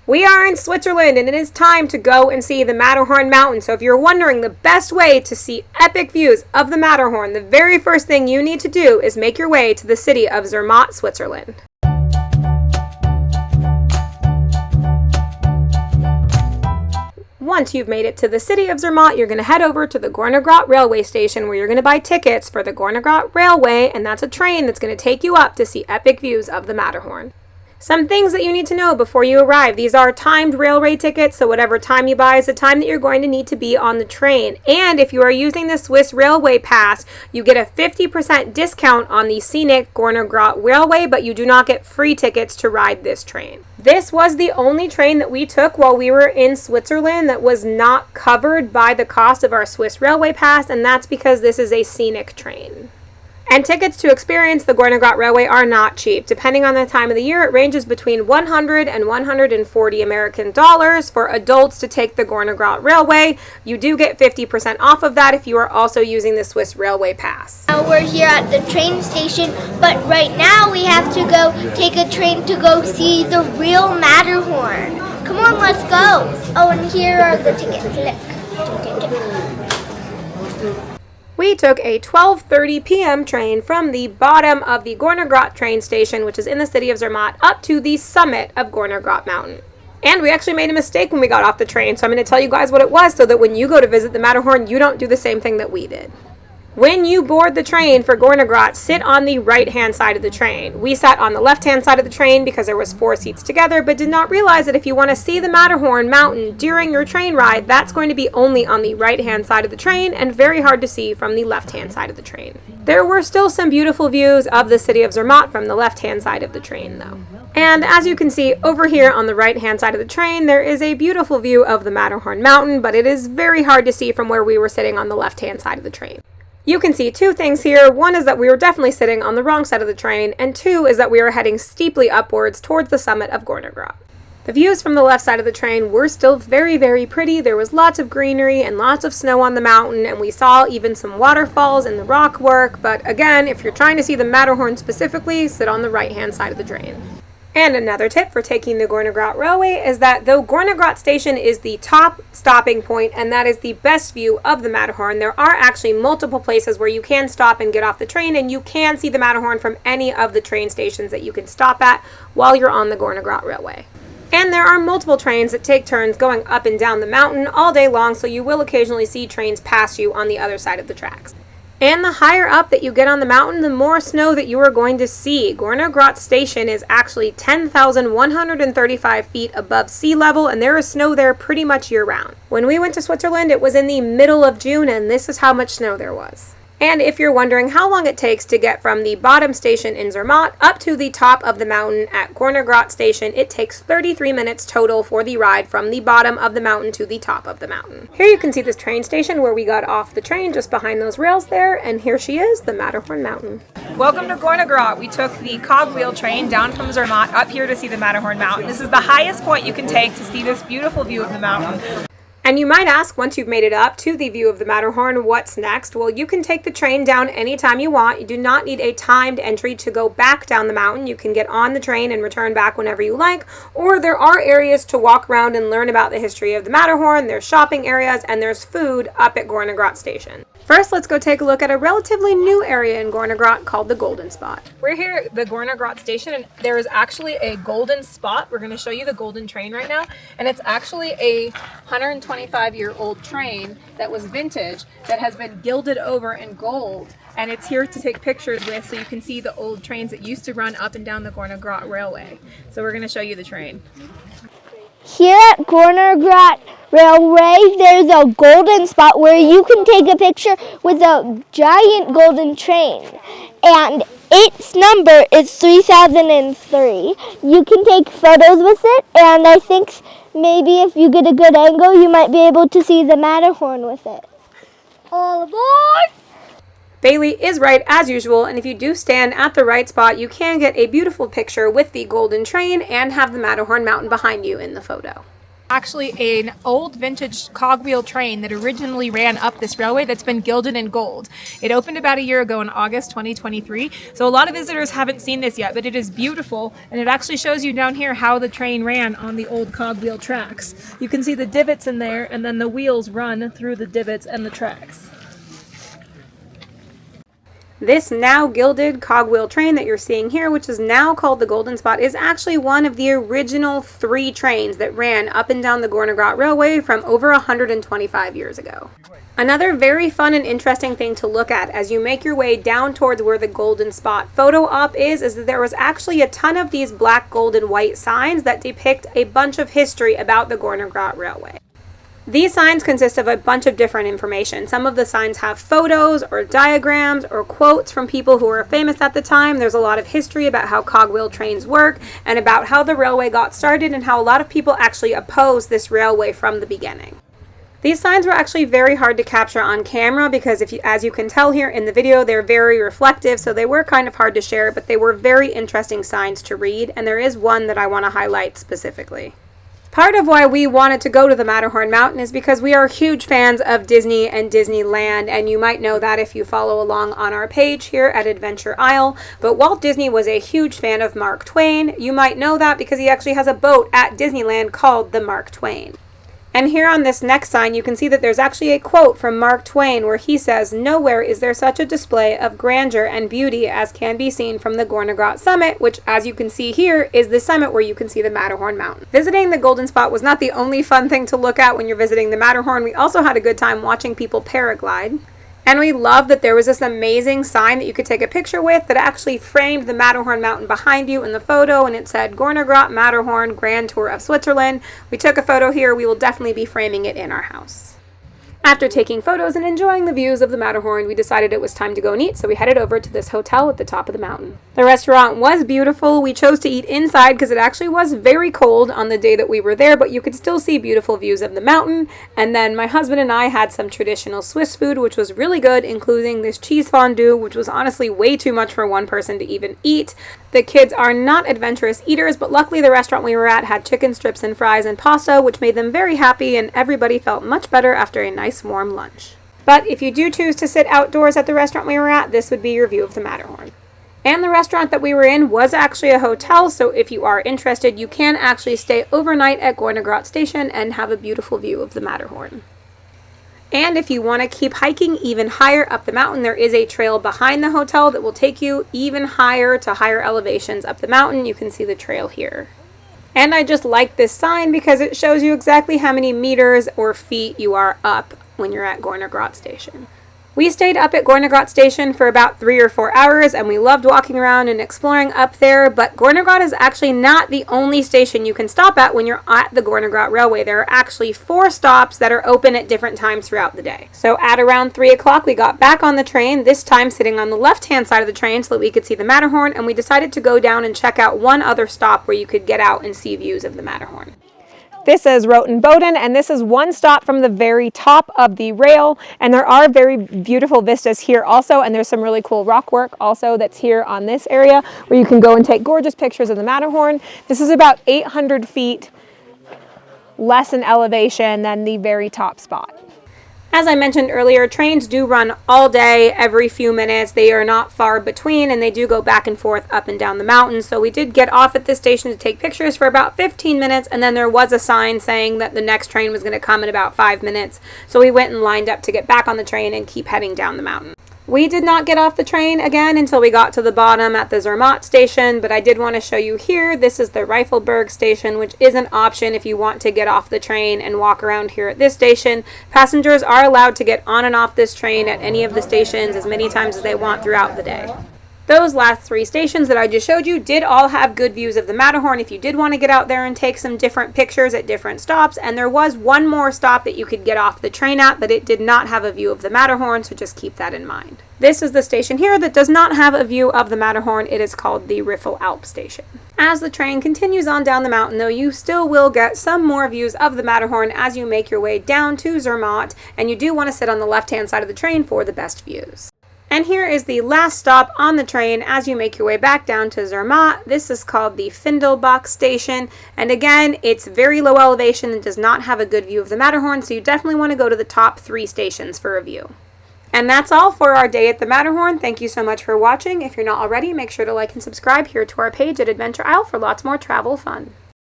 We are in Switzerland, and it is time to go and see the Matterhorn Mountain. So if you're wondering the best way to see epic views of the Matterhorn, the very first thing you need to do is make your way to the city of Zermatt, Switzerland. Once you've made it to the city of Zermatt, you're going to head over to the Gornergrat railway station where you're going to buy tickets for the Gornergrat Railway, and that's a train that's going to take you up to see epic views of the Matterhorn. Some things that you need to know before you arrive. These are timed railway tickets, so whatever time you buy is the time that you're going to need to be on the train. And if you are using the Swiss Railway Pass, you get a 50% discount on the scenic Gornergrat Railway, but you do not get free tickets to ride this train. This was the only train that we took while we were in Switzerland that was not covered by the cost of our Swiss Railway Pass, and that's because this is a scenic train. And tickets to experience the Gornergrat Railway are not cheap. Depending on the time of the year, it ranges between 100 and 140 American dollars for adults to take the Gornergrat Railway. You do get 50% off of that if you are also using the Swiss Railway Pass. Now we're here at the train station, but right now we have to go take a train to go see the real Matterhorn. Come on, let's go. Oh, and here are the tickets. Look. We took a 12:30 p.m. train from the bottom of the Gornergrat train station, which is in the city of Zermatt, up to the summit of Gornergrat Mountain. And we actually made a mistake when we got off the train, so I'm going to tell you guys what it was so that when you go to visit the Matterhorn, you don't do the same thing that we did. When you board the train for Gornergrat, sit on the right-hand side of the train. We sat on the left-hand side of the train because there was 4 seats together, but did not realize that if you want to see the Matterhorn Mountain during your train ride, that's going to be only on the right-hand side of the train and very hard to see from the left-hand side of the train. There were still some beautiful views of the city of Zermatt from the left-hand side of the train, though. And as you can see over here on the right-hand side of the train, there is a beautiful view of the Matterhorn Mountain, but it is very hard to see from where we were sitting on the left-hand side of the train. You can see 2 things here. One is that we were definitely sitting on the wrong side of the train, and 2 is that we were heading steeply upwards towards the summit of Gornergrat. The views from the left side of the train were still very, very pretty. There was lots of greenery and lots of snow on the mountain, and we saw even some waterfalls and the rock work, but again, if you're trying to see the Matterhorn specifically, sit on the right-hand side of the train. And another tip for taking the Gornergrat Railway is that though Gornergrat Station is the top stopping point and that is the best view of the Matterhorn, there are actually multiple places where you can stop and get off the train, and you can see the Matterhorn from any of the train stations that you can stop at while you're on the Gornergrat Railway. And there are multiple trains that take turns going up and down the mountain all day long, so you will occasionally see trains pass you on the other side of the tracks. And the higher up that you get on the mountain, the more snow that you are going to see. Gornergrat Station is actually 10,135 feet above sea level, and there is snow there pretty much year-round. When we went to Switzerland, it was in the middle of June, and this is how much snow there was. And if you're wondering how long it takes to get from the bottom station in Zermatt up to the top of the mountain at Gornergrat Station, it takes 33 minutes total for the ride from the bottom of the mountain to the top of the mountain. Here you can see this train station where we got off the train just behind those rails there, and here she is, the Matterhorn Mountain. Welcome to Gornergrat. We took the cogwheel train down from Zermatt up here to see the Matterhorn Mountain. This is the highest point you can take to see this beautiful view of the mountain. And you might ask, once you've made it up to the view of the Matterhorn, what's next? Well, you can take the train down anytime you want. You do not need a timed entry to go back down the mountain. You can get on the train and return back whenever you like, or there are areas to walk around and learn about the history of the Matterhorn. There's shopping areas, and there's food up at Gornergrat Station. First, let's go take a look at a relatively new area in Gornergrat called the Golden Spot. We're here at the Gornergrat Station, and there is actually a golden spot. We're going to show you the golden train right now, and it's actually a 125-year-old train that was vintage that has been gilded over in gold, and it's here to take pictures with so you can see the old trains that used to run up and down the Gornergrat Railway. So we're going to show you the train. Here at Gornergrat Railway, there's a golden spot where you can take a picture with a giant golden train. And its number is 3003. You can take photos with it, and I think maybe if you get a good angle, you might be able to see the Matterhorn with it. All aboard! Bailey is right as usual, and if you do stand at the right spot, you can get a beautiful picture with the golden train and have the Matterhorn Mountain behind you in the photo. Actually an old vintage cogwheel train that originally ran up this railway that's been gilded in gold. It opened about a year ago in August 2023, so a lot of visitors haven't seen this yet, but it is beautiful, and it actually shows you down here how the train ran on the old cogwheel tracks. You can see the divots in there, and then the wheels run through the divots and the tracks. This now gilded cogwheel train that you're seeing here, which is now called the Golden Spot, is actually one of the original 3 trains that ran up and down the Gornergrat Railway from over 125 years ago. Another very fun and interesting thing to look at as you make your way down towards where the Golden Spot photo op is that there was actually a ton of these black, gold, and white signs that depict a bunch of history about the Gornergrat Railway. These signs consist of a bunch of different information. Some of the signs have photos or diagrams or quotes from people who were famous at the time. There's a lot of history about how cogwheel trains work and about how the railway got started and how a lot of people actually opposed this railway from the beginning. These signs were actually very hard to capture on camera because as you can tell here in the video, they're very reflective, so they were kind of hard to share, but they were very interesting signs to read, and there is one that I want to highlight specifically. Part of why we wanted to go to the Matterhorn Mountain is because we are huge fans of Disney and Disneyland, and you might know that if you follow along on our page here at Adventure Isle. But Walt Disney was a huge fan of Mark Twain. You might know that because he actually has a boat at Disneyland called the Mark Twain. And here on this next sign, you can see that there's actually a quote from Mark Twain where he says, "Nowhere is there such a display of grandeur and beauty as can be seen from the Gornergrat Summit," which, as you can see here, is the summit where you can see the Matterhorn Mountain. Visiting the Golden Spot was not the only fun thing to look at when you're visiting the Matterhorn. We also had a good time watching people paraglide. And we loved that there was this amazing sign that you could take a picture with that actually framed the Matterhorn Mountain behind you in the photo, and it said Gornergrat Matterhorn Grand Tour of Switzerland. We took a photo here. We will definitely be framing it in our house. After taking photos and enjoying the views of the Matterhorn, we decided it was time to go and eat, so we headed over to this hotel at the top of the mountain. The restaurant was beautiful. We chose to eat inside because it actually was very cold on the day that we were there, but you could still see beautiful views of the mountain. And then my husband and I had some traditional Swiss food, which was really good, including this cheese fondue, which was honestly way too much for one person to even eat. The kids are not adventurous eaters, but luckily the restaurant we were at had chicken strips and fries and pasta, which made them very happy, and everybody felt much better after a nice warm lunch. But if you do choose to sit outdoors at the restaurant we were at, this would be your view of the Matterhorn. And the restaurant that we were in was actually a hotel, so if you are interested, you can actually stay overnight at Gornergrat Station and have a beautiful view of the Matterhorn. And if you want to keep hiking even higher up the mountain, there is a trail behind the hotel that will take you even higher to higher elevations up the mountain. You can see the trail here. And I just like this sign because it shows you exactly how many meters or feet you are up when you're at Gornergrat Station. We stayed up at Gornergrat Station for about 3 or 4 hours, and we loved walking around and exploring up there, but Gornergrat is actually not the only station you can stop at when you're at the Gornergrat Railway. There are actually 4 stops that are open at different times throughout the day. So at around 3 o'clock, we got back on the train, this time sitting on the left-hand side of the train so that we could see the Matterhorn, and we decided to go down and check out one other stop where you could get out and see views of the Matterhorn. This is Rotenboden, and this is one stop from the very top of the rail, and there are very beautiful vistas here also, and there's some really cool rock work also that's here on this area where you can go and take gorgeous pictures of the Matterhorn. This is about 800 feet less in elevation than the very top spot. As I mentioned earlier, trains do run all day, every few minutes. They are not far between, and they do go back and forth up and down the mountain. So we did get off at this station to take pictures for about 15 minutes, and then there was a sign saying that the next train was going to come in about 5 minutes. So we went and lined up to get back on the train and keep heading down the mountain. We did not get off the train again until we got to the bottom at the Zermatt station, but I did want to show you here. This is the Rifelberg station, which is an option if you want to get off the train and walk around here at this station. Passengers are allowed to get on and off this train at any of the stations as many times as they want throughout the day. Those last 3 stations that I just showed you did all have good views of the Matterhorn if you did want to get out there and take some different pictures at different stops, and there was one more stop that you could get off the train at, but it did not have a view of the Matterhorn, so just keep that in mind. This is the station here that does not have a view of the Matterhorn. It is called the Rifelalp station. As the train continues on down the mountain, though, you still will get some more views of the Matterhorn as you make your way down to Zermatt, and you do want to sit on the left-hand side of the train for the best views. And here is the last stop on the train as you make your way back down to Zermatt. This is called the Findelbach station. And again, it's very low elevation and does not have a good view of the Matterhorn, so you definitely want to go to the top 3 stations for a view. And that's all for our day at the Matterhorn. Thank you so much for watching. If you're not already, make sure to like and subscribe here to our page at Adventure Isle for lots more travel fun.